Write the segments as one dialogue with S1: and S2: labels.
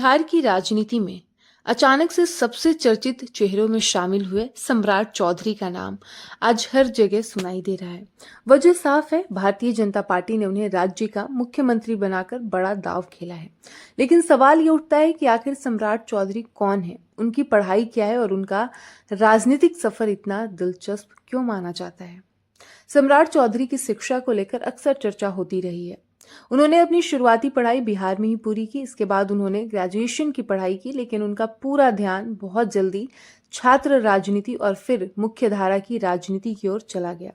S1: बिहार की राजनीति में अचानक से सबसे चर्चित चेहरों में शामिल हुए सम्राट चौधरी का नाम आज हर जगह सुनाई दे रहा है। वजह साफ है, भारतीय जनता पार्टी ने उन्हें राज्य का मुख्यमंत्री बनाकर बड़ा दांव खेला है। लेकिन सवाल ये उठता है कि आखिर सम्राट चौधरी कौन है, उनकी पढ़ाई क्या है और उनका राजनीतिक सफर इतना दिलचस्प क्यों माना जाता है। सम्राट चौधरी की शिक्षा को लेकर अक्सर चर्चा होती रही है। उन्होंने अपनी शुरुआती पढ़ाई बिहार में ही पूरी की। इसके बाद उन्होंने ग्रेजुएशन की पढ़ाई की, लेकिन उनका पूरा ध्यान बहुत जल्दी छात्र राजनीति और फिर मुख्यधारा की राजनीति की ओर चला गया।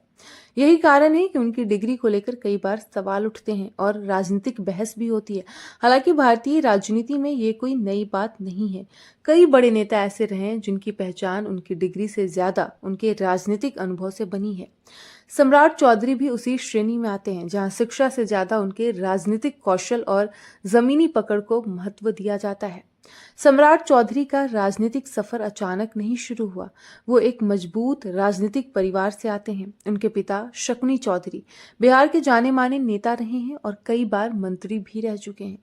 S1: यही कारण है कि उनकी डिग्री को लेकर कई बार सवाल उठते हैं और राजनीतिक बहस भी होती है। हालांकि भारतीय राजनीति में ये कोई नई बात नहीं है। कई बड़े नेता ऐसे रहे हैं जिनकी पहचान उनकी डिग्री से ज्यादा उनके राजनीतिक अनुभव से बनी है। सम्राट चौधरी भी उसी श्रेणी में आते हैं, जहां शिक्षा से ज्यादा उनके राजनीतिक कौशल और जमीनी पकड़ को महत्व दिया जाता है। सम्राट चौधरी का राजनीतिक सफर अचानक नहीं शुरू हुआ। वो एक मजबूत राजनीतिक परिवार से आते हैं। उनके पिता शकुनी चौधरी बिहार के जाने माने नेता रहे हैं और कई बार मंत्री भी रह चुके हैं।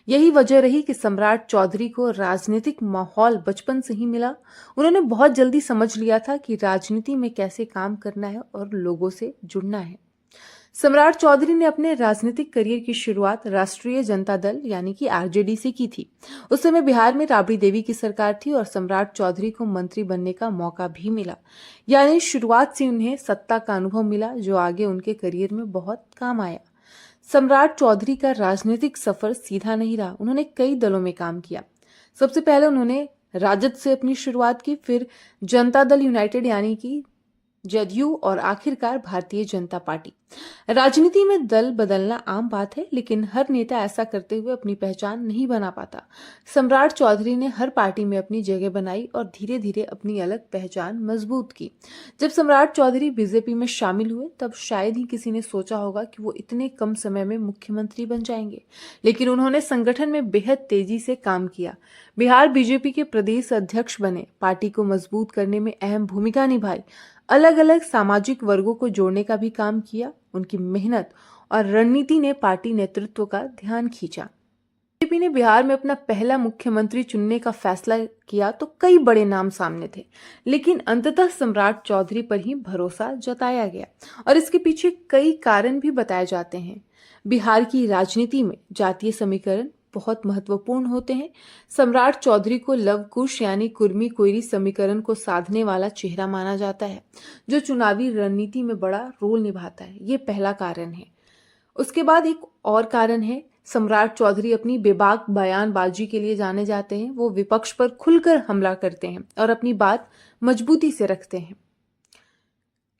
S1: यही वजह रही कि सम्राट चौधरी को राजनीतिक माहौल बचपन से ही मिला। उन्होंने बहुत जल्दी समझ लिया था कि राजनीति में कैसे काम करना है और लोगों से जुड़ना है। सम्राट चौधरी ने अपने राजनीतिक करियर की शुरुआत राष्ट्रीय जनता दल यानी कि आरजेडी से की थी। उस समय बिहार में राबड़ी देवी की सरकार थी और सम्राट चौधरी को मंत्री बनने का मौका भी मिला। यानी शुरुआत से उन्हें सत्ता का अनुभव मिला, जो आगे उनके करियर में बहुत काम आया। सम्राट चौधरी का राजनीतिक सफर सीधा नहीं रहा। उन्होंने कई दलों में काम किया। सबसे पहले उन्होंने राजद से अपनी शुरुआत की, फिर जनता दल यूनाइटेड यानी कि जदयू और आखिरकार भारतीय जनता पार्टी। राजनीति में दल बदलना आम बात है, लेकिन हर नेता ऐसा करते हुए अपनी पहचान नहीं बना पाता। सम्राट चौधरी ने हर पार्टी में अपनी जगह बनाई और धीरे धीरे अपनी अलग पहचान मजबूत की। जब सम्राट चौधरी बीजेपी में शामिल हुए, तब शायद ही किसी ने सोचा होगा कि वो इतने कम समय में मुख्यमंत्री बन जाएंगे, लेकिन उन्होंने संगठन में बेहद तेजी से काम किया। बिहार बीजेपी के प्रदेश अध्यक्ष बने, पार्टी को मजबूत करने में अहम भूमिका निभाई, अलग अलग सामाजिक वर्गों को जोड़ने का भी काम किया। उनकी मेहनत और रणनीति ने पार्टी नेतृत्व का ध्यान खींचा। बीजेपी ने बिहार में अपना पहला मुख्यमंत्री चुनने का फैसला किया तो कई बड़े नाम सामने थे, लेकिन अंततः सम्राट चौधरी पर ही भरोसा जताया गया और इसके पीछे कई कारण भी बताए जाते हैं। बिहार की राजनीति में जातीय समीकरण बहुत महत्वपूर्ण होते हैं। सम्राट चौधरी को लव कुश यानी कुर्मी कोयरी समीकरण को साधने वाला चेहरा माना जाता है, जो चुनावी रणनीति में बड़ा रोल निभाता है। ये पहला कारण है। उसके बाद एक और कारण है, सम्राट चौधरी अपनी बेबाक बयानबाजी के लिए जाने जाते हैं। वो विपक्ष पर खुलकर हमला करते हैं और अपनी बात मजबूती से रखते हैं।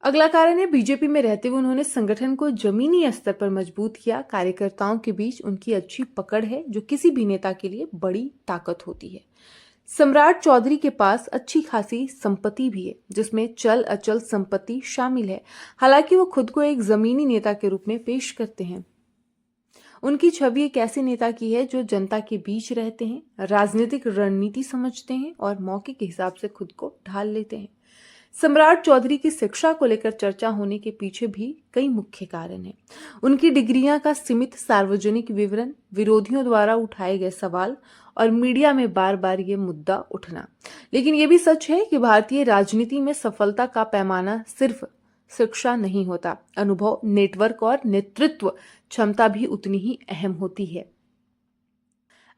S1: अगला कारण है, बीजेपी में रहते हुए उन्होंने संगठन को जमीनी स्तर पर मजबूत किया। कार्यकर्ताओं के बीच उनकी अच्छी पकड़ है, जो किसी भी नेता के लिए बड़ी ताकत होती है। सम्राट चौधरी के पास अच्छी खासी संपत्ति भी है, जिसमें चल अचल संपत्ति शामिल है। हालांकि वो खुद को एक जमीनी नेता के रूप में पेश करते हैं। उनकी छवि एक ऐसे नेता की है जो जनता के बीच रहते हैं, राजनीतिक रणनीति समझते हैं और मौके के हिसाब से खुद को ढाल लेते हैं। सम्राट चौधरी की शिक्षा को लेकर चर्चा होने के पीछे भी कई मुख्य कारण हैं। उनकी डिग्रियां का सीमित सार्वजनिक विवरण, विरोधियों द्वारा उठाए गए सवाल और मीडिया में बार बार ये मुद्दा उठना। लेकिन ये भी सच है कि भारतीय राजनीति में सफलता का पैमाना सिर्फ शिक्षा नहीं होता। अनुभव, नेटवर्क और नेतृत्व क्षमता भी उतनी ही अहम होती है।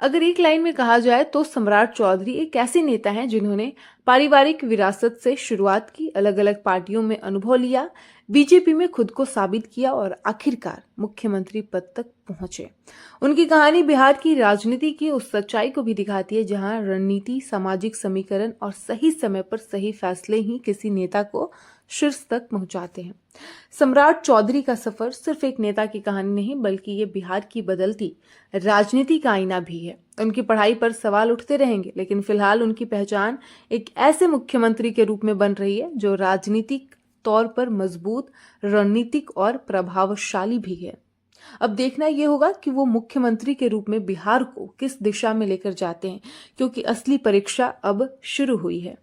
S1: अगर एक लाइन में कहा जाए तो सम्राट चौधरी एक ऐसे नेता हैं जिन्होंने पारिवारिक विरासत से शुरुआत की, अलग अलग पार्टियों में अनुभव लिया, बीजेपी में खुद को साबित किया और आखिरकार मुख्यमंत्री पद तक पहुंचे। उनकी कहानी बिहार की राजनीति की उस सच्चाई को भी दिखाती है जहां रणनीति, सामाजिक समीकरण और सही समय पर सही फैसले ही किसी नेता को शीर्ष तक पहुंचाते हैं। सम्राट चौधरी का सफर सिर्फ एक नेता की कहानी नहीं, बल्कि ये बिहार की बदलती राजनीति का आईना भी है। उनकी पढ़ाई पर सवाल उठते रहेंगे, लेकिन फिलहाल उनकी पहचान एक ऐसे मुख्यमंत्री के रूप में बन रही है जो राजनीतिक तौर पर मजबूत, रणनीतिक और प्रभावशाली भी है। अब देखना यह होगा कि वो मुख्यमंत्री के रूप में बिहार को किस दिशा में लेकर जाते हैं, क्योंकि असली परीक्षा अब शुरू हुई है।